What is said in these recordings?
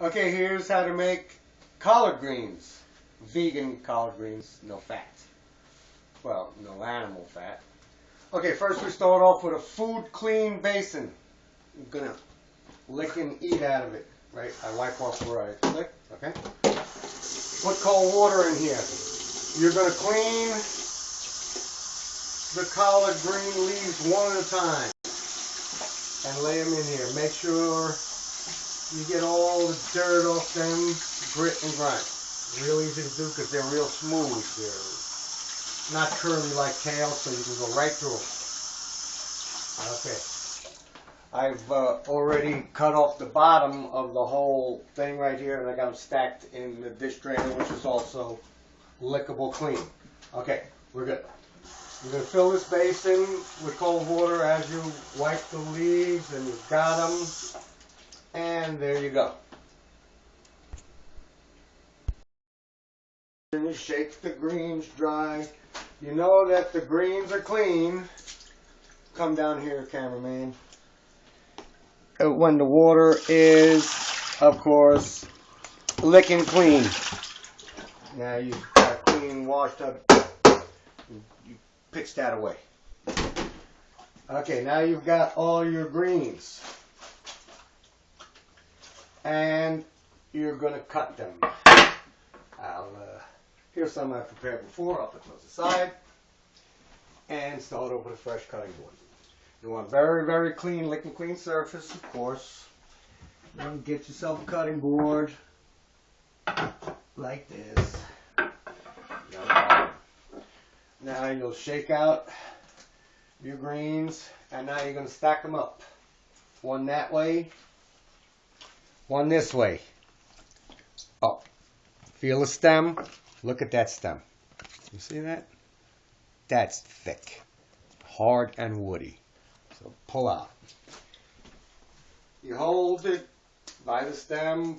Okay, here's how to make collard greens. Vegan collard greens, no fat. Well, no animal fat. Okay, first we start off with a food clean basin. I'm gonna lick and eat out of it, right? I wipe off where I lick, okay? Put cold water in here. You're gonna clean the collard green leaves one at a time and lay them in here. Make sure you get all the dirt off them, grit and grime. Real easy to do because they're real smooth. They're not curly like kale, so you can go right through them. Okay. I've already cut off the bottom of the whole thing right here, and I got them stacked in the dish drainer, which is also lickable clean. Okay, we're good. You're going to fill this basin with cold water as you wipe the leaves, and you've got them. And there you go. And you shake the greens dry. You know that the greens are clean. Come down here, cameraman. When the water is, of course, licking clean. Now you've got clean, washed up. You pitch that away. Okay, now you've got all your greens. And you're going to cut them. Here's some I prepared before. I'll put those aside. And start over with a fresh cutting board. You want very, very clean, lick and clean surface, of course. Then get yourself a cutting board like this. Now you'll shake out your greens, and now you're going to stack them up. One that way, one this way. Oh, feel the stem? Look at that stem. You see that? That's thick, hard and woody. So pull out. You hold it by the stem,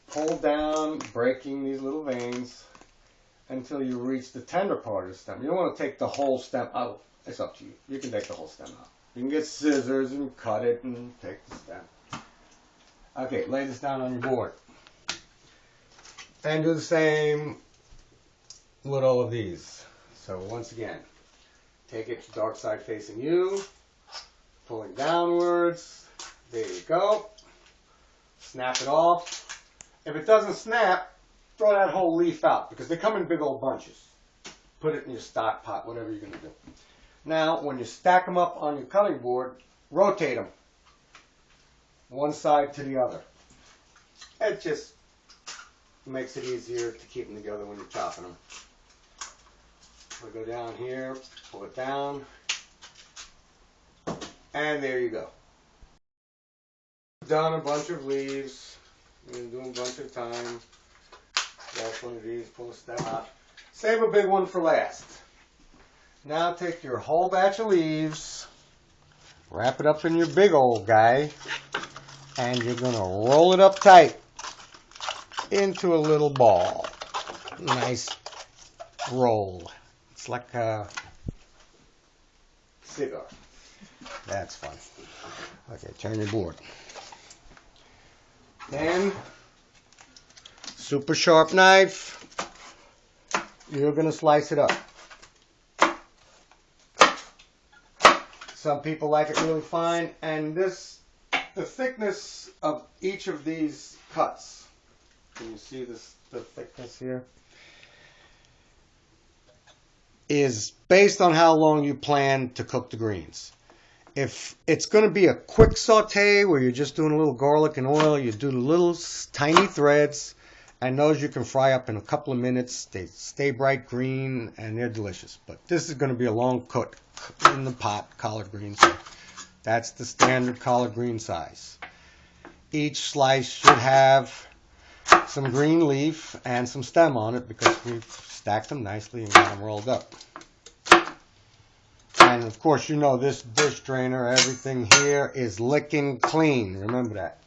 pull down, breaking these little veins until you reach the tender part of the stem. You don't want to take the whole stem out. It's up to you. You can take the whole stem out. You can get scissors and cut it and take the stem. Okay, lay this down on your board. And do the same with all of these. So once again, take it dark side facing you, pulling downwards. There you go. Snap it off. If it doesn't snap, throw that whole leaf out because they come in big old bunches. Put it in your stock pot, whatever you're going to do. Now, when you stack them up on your cutting board, rotate them one side to the other. It just makes it easier to keep them together when you're chopping them. We'll go down here, pull it down, and there you go. Done a bunch of leaves. You're going to do them a bunch of time. Grab one of these, pull a stem out. Save a big one for last. Now take your whole batch of leaves, wrap it up in your big old guy, and you're going to roll it up tight into a little ball. Nice roll. It's like a cigar. That's fun. Okay, turn your board. Then, super sharp knife. You're going to slice it up. Some people like it really fine, and the thickness of each of these cuts. Can you see this? The thickness here is based on how long you plan to cook the greens. If it's going to be a quick saute where you're just doing a little garlic and oil, you do the little tiny threads, and those you can fry up in a couple of minutes. They stay bright green and they're delicious. But this is going to be a long cook in the pot, collard greens. So that's the standard collard green size. Each slice should have some green leaf and some stem on it because we've stacked them nicely and got them rolled up. And of course, you know this dish drainer, everything here is licking clean. Remember that.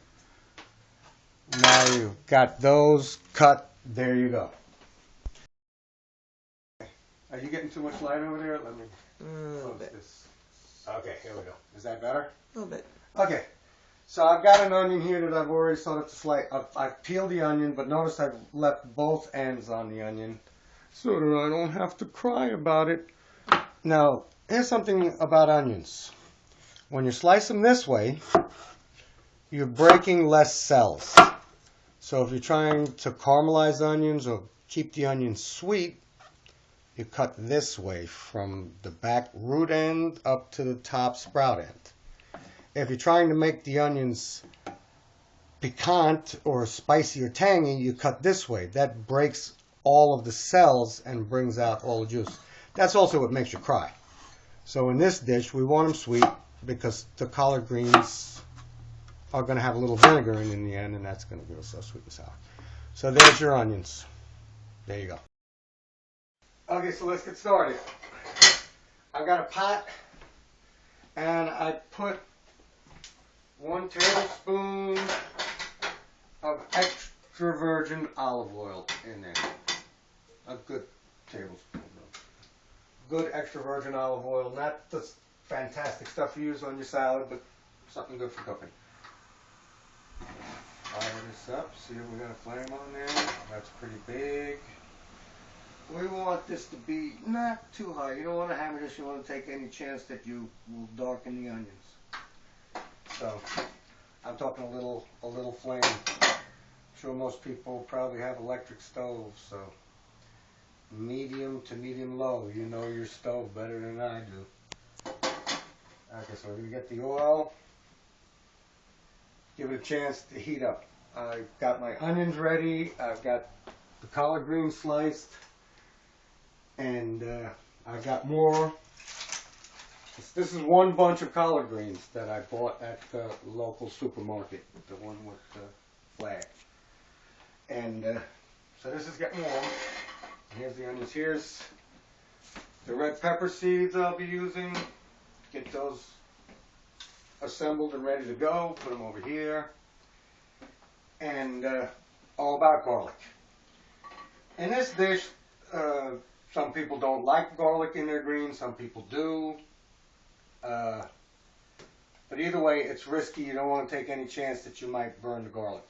Now you've got those cut. There you go. Are you getting too much light over there? Let me A little bit. this. Okay, here we go. Is that better? A little bit. Okay. So I've got an onion here that I've already started to slice. I've peeled the onion, but notice I've left both ends on the onion so that I don't have to cry about it. Now, here's something about onions. When you slice them this way, you're breaking less cells. So if you're trying to caramelize onions or keep the onions sweet, you cut this way from the back root end up to the top sprout end. If you're trying to make the onions piquant or spicy or tangy, you cut this way. That breaks all of the cells and brings out all the juice. That's also what makes you cry. So in this dish, we want them sweet because the collard greens are going to have a little vinegar in the end, and that's going to give us so sweet and sour. So there's your onions. There you go. Okay, so let's get started. I've got a pot, and I put 1 tablespoon of extra virgin olive oil in there. A good tablespoon. Good extra virgin olive oil. Not the fantastic stuff you use on your salad, but something good for cooking. Fire this up. See if we got a flame on there. That's pretty big. We want this to be not too high. You don't want to hammer this. You want to take any chance that you will darken the onions. So I'm talking a little flame. I'm sure most people probably have electric stoves, so medium to medium low. You know your stove better than I do. Okay, so we're going to get the oil. Give it a chance to heat up. I've got my onions ready. I've got the collard greens sliced. And I got more. This is one bunch of collard greens that I bought at the local supermarket, the one with the flag. And so this is getting warm. Here's the onions. Here's the red pepper seeds I'll be using. Get those assembled and ready to go. Put them over here. And all about garlic. In this dish, some people don't like garlic in their greens. Some people do. But either way, it's risky. You don't want to take any chance that you might burn the garlic.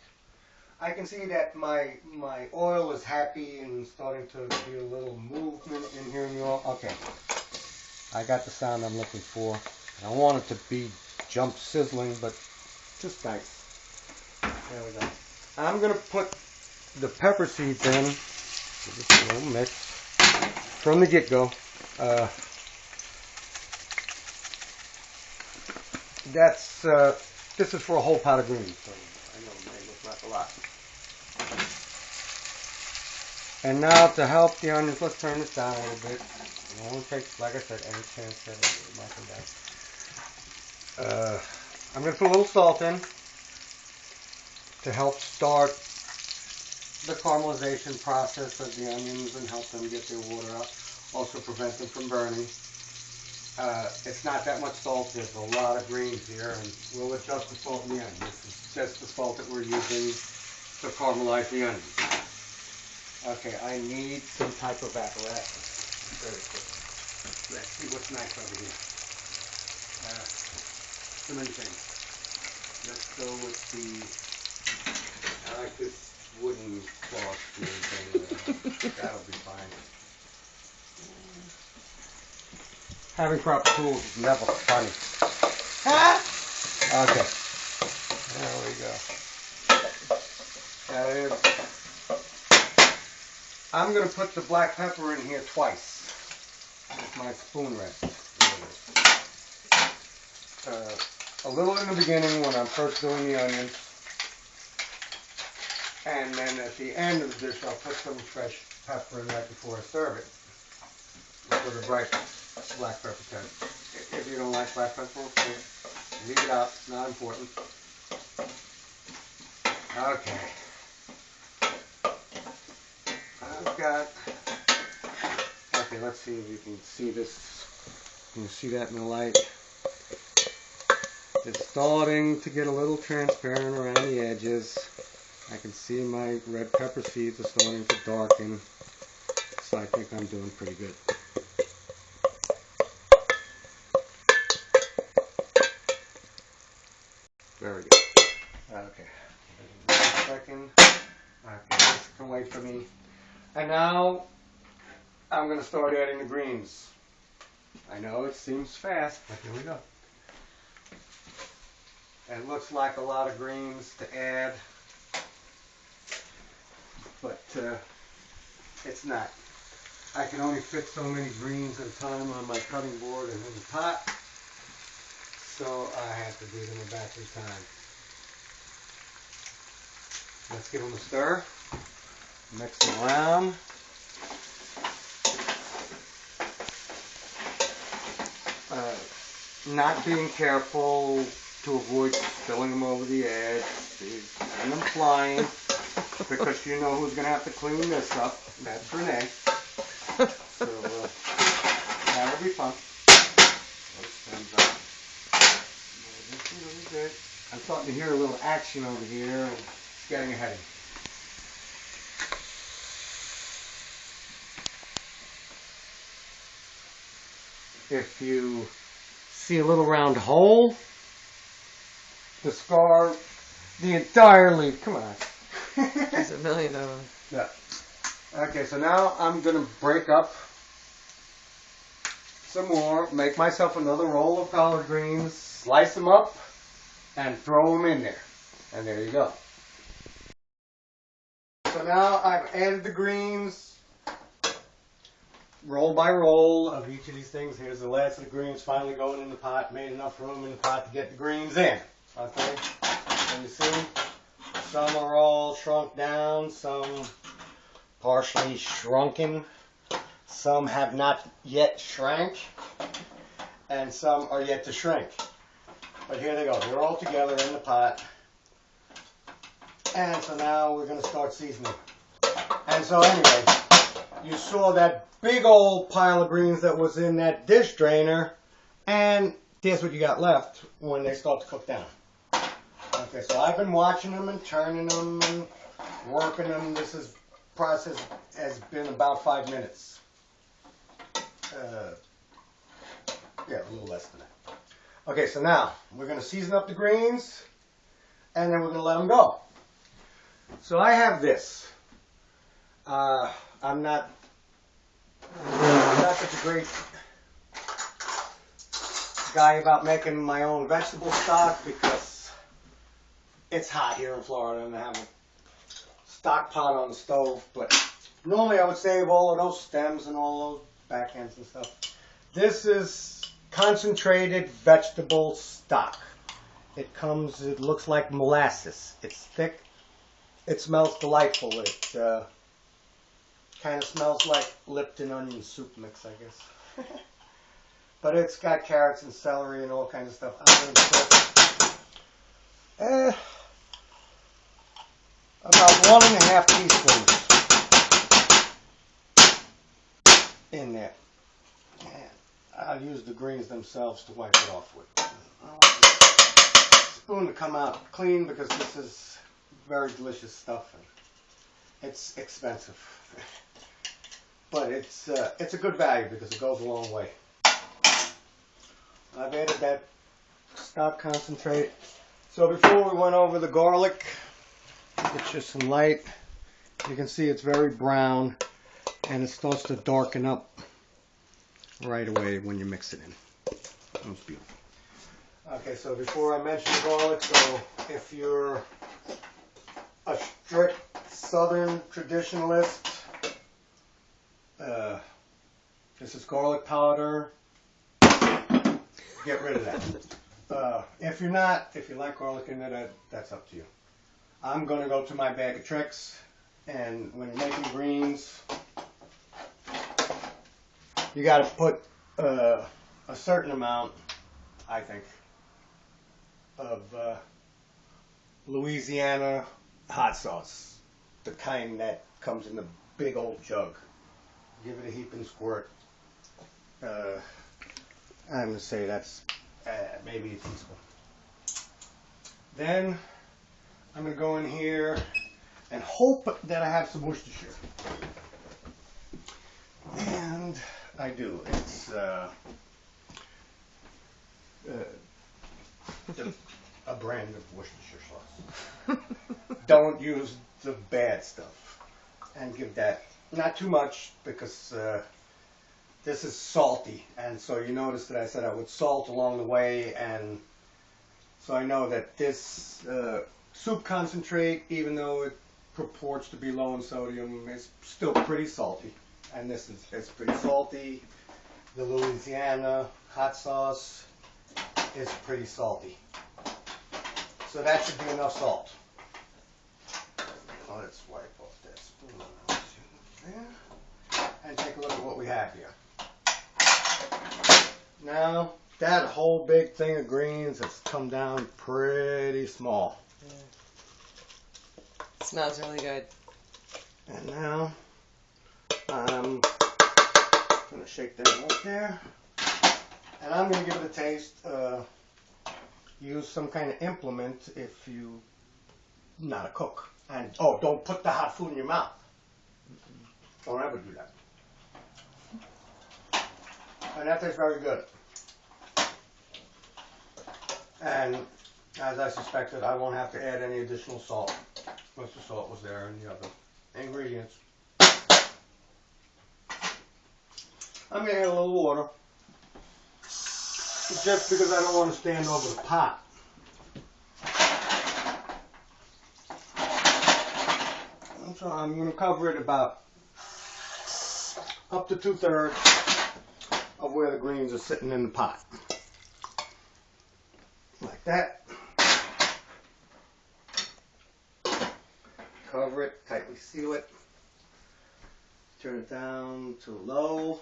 I can see that my oil is happy and starting to be a little movement in here in the oil. Okay. I got the sound I'm looking for. I don't want it to be jump sizzling, but just nice. There we go. I'm going to put the pepper seeds in. Just a little mix from the get-go. This is for a whole pot of greens, so I know it may look like a lot. And now to help the onions, let's turn this down a little bit. I won't take, like I said, any chance that it might come down. I'm going to put a little salt in to help start the caramelization process of the onions and help them get their water out. Also prevent them from burning. It's not that much salt. There's a lot of greens here, and we'll adjust the salt in the end. This is just the salt that we're using to caramelize the onions. Okay, I need some type of apparatus. Very quick. Let's see what's nice over here. So many things. Let's go with I like this wooden cloth thing. That'll be fine. Having proper tools is never funny. Okay. There we go. I'm going to put the black pepper in here twice with my spoon rest. A little in the beginning when I'm first doing the onions. And then at the end of the dish, I'll put some fresh pepper in right before I serve it. For the bright black pepper taste. If you don't like black pepper, leave it out. It's not important. Okay. I've got. Okay, let's see if you can see this. Can you see that in the light? It's starting to get a little transparent around the edges. I can see my red pepper seeds are starting to darken. So I think I'm doing pretty good. Very good. long way for me. And now I'm going to start adding the greens. I know it seems fast, but here we go. It looks like a lot of greens to add, but it's not. I can only fit so many greens at a time on my cutting board and in the pot, so I have to do them a batch at a time. Let's give them a stir, mix them around. Not being careful to avoid spilling them over the edge, send them flying, because you know who's going to have to clean this up. That's Renee. So that'll be fun. I'm starting to hear a little action over here, and it's getting ahead of me. If you see a little round hole, discard the entire leaf. Come on. There's a million of them. Yeah. Okay, so now I'm going to break up some more, make myself another roll of collard greens, slice them up, and throw them in there. And there you go. So now I've added the greens, roll by roll of each of these things. Here's the last of the greens finally going in the pot. Made enough room in the pot to get the greens in. Okay? And you see, some are all shrunk down, some partially shrunken, some have not yet shrank, and some are yet to shrink. But here they go. They're all together in the pot. And so now we're going to start seasoning. And so anyway, you saw that big old pile of greens that was in that dish drainer, and here's what you got left when they start to cook down. Okay, so I've been watching them and turning them and working them. This process has been about 5 minutes. Yeah, a little less than that. Okay, so now we're going to season up the greens, and then we're going to let them go. So I have this. I'm not such a great guy about making my own vegetable stock because it's hot here in Florida and I have a stock pot on the stove. But normally I would save all of those stems and all those back ends and stuff. This is concentrated vegetable stock. It looks like molasses. It's thick. It smells delightful. It kind of smells like Lipton onion soup mix, I guess. But it's got carrots and celery and all kinds of stuff. I'm going to put about 1.5 teaspoons in there. And I'll use the greens themselves to wipe it off with. I want the spoon to come out clean because this is very delicious stuff and it's expensive. But it's a good value because it goes a long way. I've added that stock concentrate. So before we went over the garlic, get you some light. You can see it's very brown and it starts to darken up right away when you mix it in. That's beautiful. Okay, so before I mention the garlic, so if you're a strict Southern traditionalist, this is garlic powder. Get rid of that. If you're not, if you like garlic in it, that's up to you. I'm going to go to my bag of tricks, and when you're making greens, you got to put a certain amount, I think, of Louisiana hot sauce, the kind that comes in the big old jug. Give it a heap and squirt. I'm going to say that's maybe a teaspoon. Then I'm going to go in here and hope that I have some Worcestershire. And I do. It's a brand of Worcestershire sauce. Don't use the bad stuff. and give that, not too much, because this is salty, and so you notice that I said I would salt along the way, and so I know that this soup concentrate, even though it purports to be low in sodium, is still pretty salty. And this is, it's pretty salty. The Louisiana hot sauce is pretty salty. So that should be enough salt. Well, let's wipe off this. There. And take a look at what we have here. Now, that whole big thing of greens has come down pretty small. It smells really good. And now, I'm going to shake that right there. And I'm going to give it a taste. Use some kind of implement if you not a cook. And oh, don't put the hot food in your mouth. Don't ever do that. And that tastes very good. And as I suspected, I won't have to add any additional salt. Most of the salt was there in the other ingredients. I'm going to add a little water. Just because I don't want to stand over the pot. So I'm going to cover it about up to 2/3 of where the greens are sitting in the pot. Like that. Cover it, tightly seal it. Turn it down to low.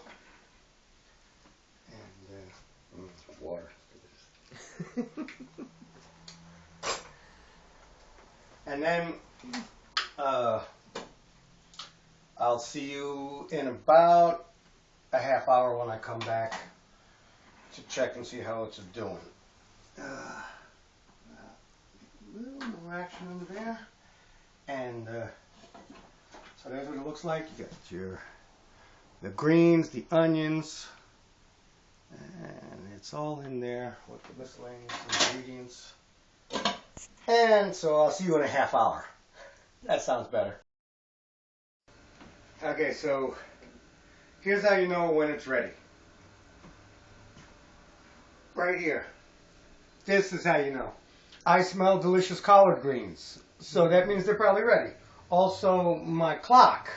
And water. And then I'll see you in about a half hour when I come back to check and see how it's doing. A little more action under there. And so there's what it looks like. You got the greens, the onions, and it's all in there with the miscellaneous ingredients. And so I'll see you in a half hour. That sounds better. Okay, so here's how you know when it's ready. Right here. This is how you know. I smell delicious collard greens. So that means they're probably ready. Also, my clock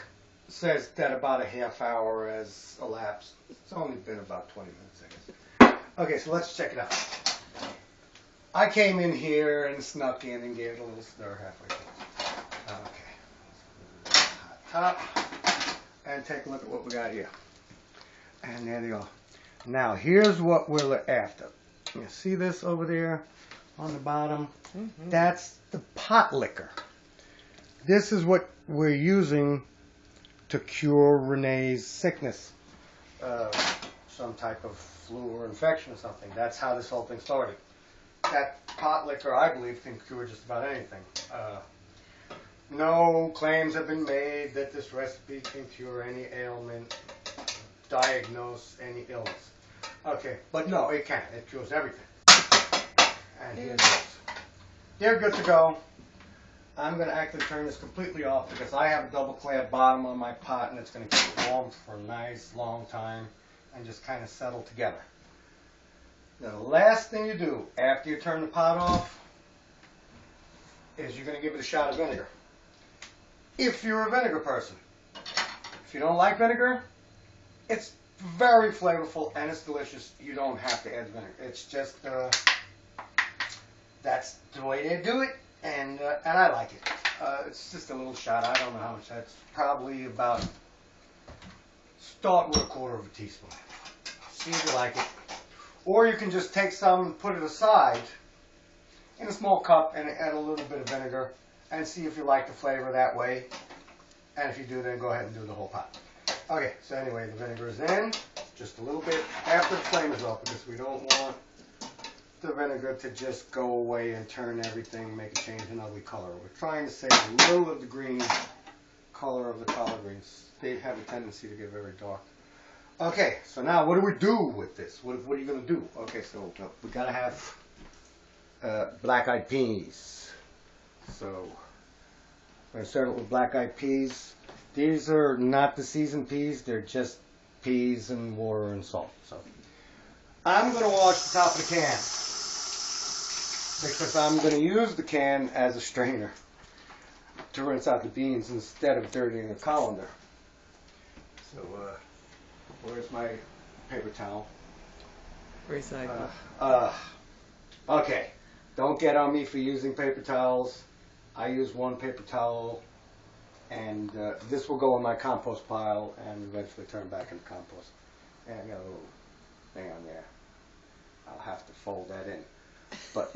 says that about a half hour has elapsed. It's only been about 20 minutes, I guess. Okay, so let's check it out. I came in here and snuck in and gave it a little stir halfway through. Okay. Hot top. And take a look at what we got here. And there they are. Now, here's what we're after. You see this over there on the bottom? Mm-hmm. That's the pot liquor. This is what we're using to cure Renee's sickness. Some type of flu or infection or something. That's how this whole thing started. That pot liquor, I believe, can cure just about anything. No claims have been made that this recipe can cure any ailment, diagnose any illness. Okay, but no, it can. It cures everything. And here it is. They're good to go. I'm going to actually turn this completely off because I have a double clad bottom on my pot and it's going to keep it warm for a nice long time and just kind of settle together. Now, the last thing you do after you turn the pot off is you're going to give it a shot of vinegar. If you're a vinegar person. If you don't like vinegar, it's very flavorful and it's delicious. You don't have to add vinegar. It's just, that's the way they do it, and I like it. It's just a little shot. I don't know how much. That's probably about, start with 1/4 teaspoon. See if you like it. Or you can just take some and put it aside in a small cup and add a little bit of vinegar and see if you like the flavor that way. And if you do, then go ahead and do the whole pot. Okay, so anyway, the vinegar is in, just a little bit after the flame is off because we don't want the vinegar to just go away and turn everything, make it change an ugly color. We're trying to save a little of the green color of the collard greens. They have a tendency to get very dark. Okay, so now what do we do with this? What are you going to do? Okay, so we got to have black-eyed peas. So we're going to start it with black-eyed peas. These are not the seasoned peas, they're just peas and water and salt. So I'm going to wash the top of the can because I'm going to use the can as a strainer to rinse out the beans instead of dirtying a colander. So where's my paper towel? Recycle. Okay, don't get on me for using paper towels. I use one paper towel, and this will go in my compost pile and eventually turn back into compost. And I got a little thing on there. I'll have to fold that in. But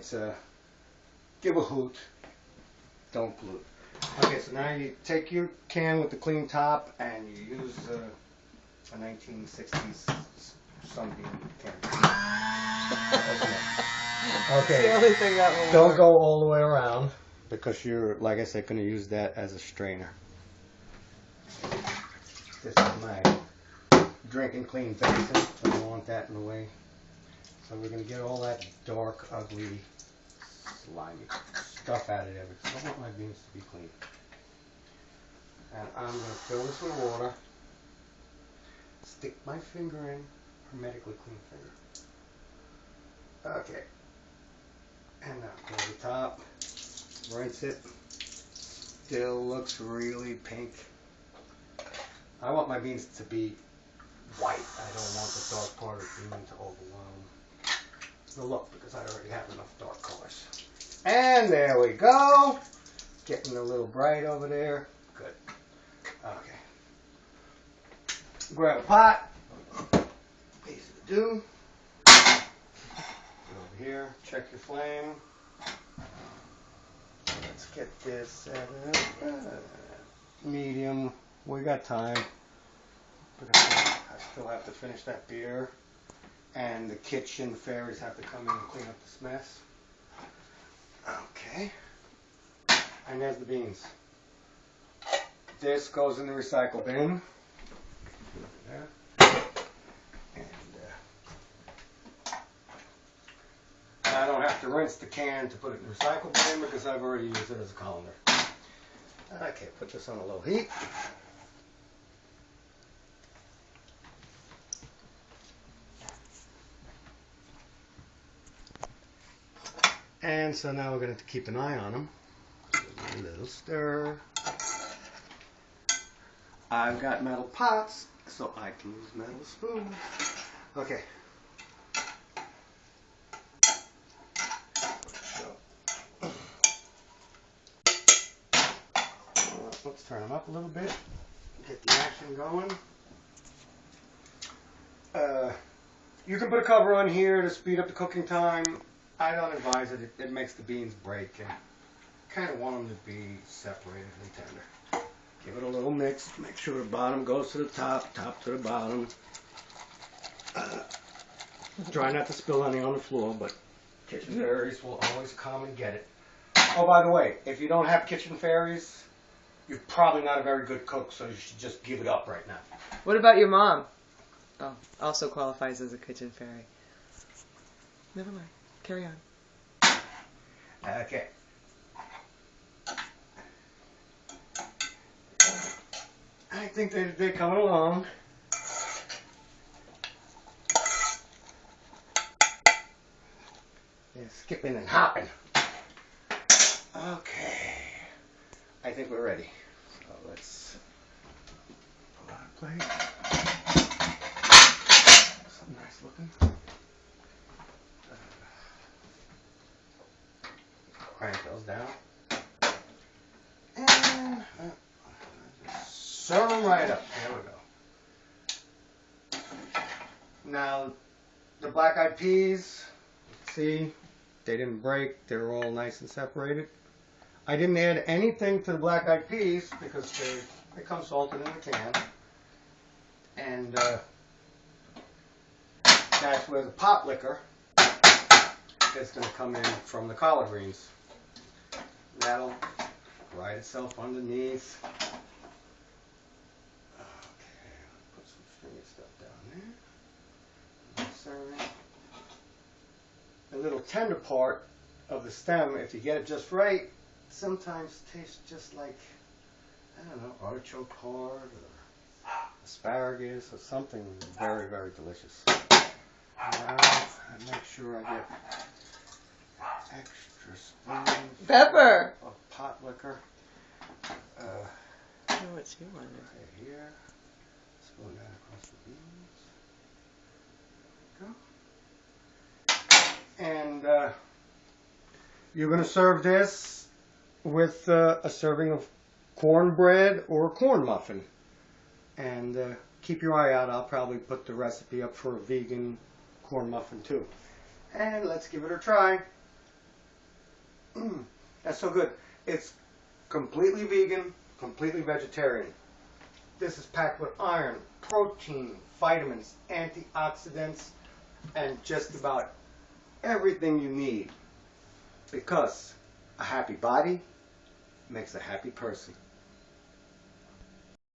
give a hoot. Don't pollute. Okay, so now you take your can with the clean top and you use a 1960s Sunbeam can. Open it. It's the Okay, only thing that will don't work. go all the way around because you're, like I said, going to use that as a strainer. This is my drinking clean basin. I don't want that in the way. So we're going to get all that dark, ugly, slimy stuff out of there because I want my beans to be clean. And I'm going to fill this with water. Stick my finger in, hermetically clean finger. Okay. And now go to the top, rinse it. Still looks really pink. I want my beans to be white. I don't want the dark part of the bean to overwhelm the look because I already have enough dark colors. And there we go. Getting a little bright over there. Good. Okay. Grab a pot. Easy to do. Over here, check your flame. Let's get this at medium. We got time. I still have to finish that beer. And the kitchen fairies have to come in and clean up this mess. Okay. And there's the beans. This goes in the recycle bin. There. And I don't have to rinse the can to put it in the recycle bin because I've already used it as a colander. Okay, put this on a low heat. And so now we're going to keep an eye on them. A little stir. I've got metal pots, so I can use metal spoons. Okay. So, let's turn them up a little bit. Get the action going. You can put a cover on here to speed up the cooking time. I don't advise it. It makes the beans break and kind of want them to be separated and tender. Give it a little mix. Make sure the bottom goes to the top, top to the bottom. Try not to spill any on the floor, but kitchen fairies will always come and get it. Oh, by the way, if you don't have kitchen fairies, you're probably not a very good cook, so you should just give it up right now. What about your mom? Oh, also qualifies as a kitchen fairy. Never mind. Carry on. Okay. I think they're coming along. They're skipping and hopping. Okay. I think we're ready. So let's pull out a plate. Something nice looking. Crank those down. And serve them right up. There we go. Now, the black-eyed peas, see, they didn't break. They're all nice and separated. I didn't add anything to the black-eyed peas because they come salted in the can. And that's where the pot liquor is going to come in from the collard greens. That'll ride itself underneath. Okay, put some stringy stuff down there. The little tender part of the stem, if you get it just right, sometimes tastes just like I don't know, artichoke heart or asparagus or something very, very delicious. Now, I make sure I get extra spoon Pepper. of pot liquor. I know what you wanted. Right here. Spoon that across the beans. Go. And you're going to serve this with a serving of cornbread or corn muffin. And keep your eye out. I'll probably put the recipe up for a vegan corn muffin too. And let's give it a try. That's so good. It's completely vegan, completely vegetarian. This is packed with iron, protein, vitamins, antioxidants, and just about everything you need. Because a happy body makes a happy person.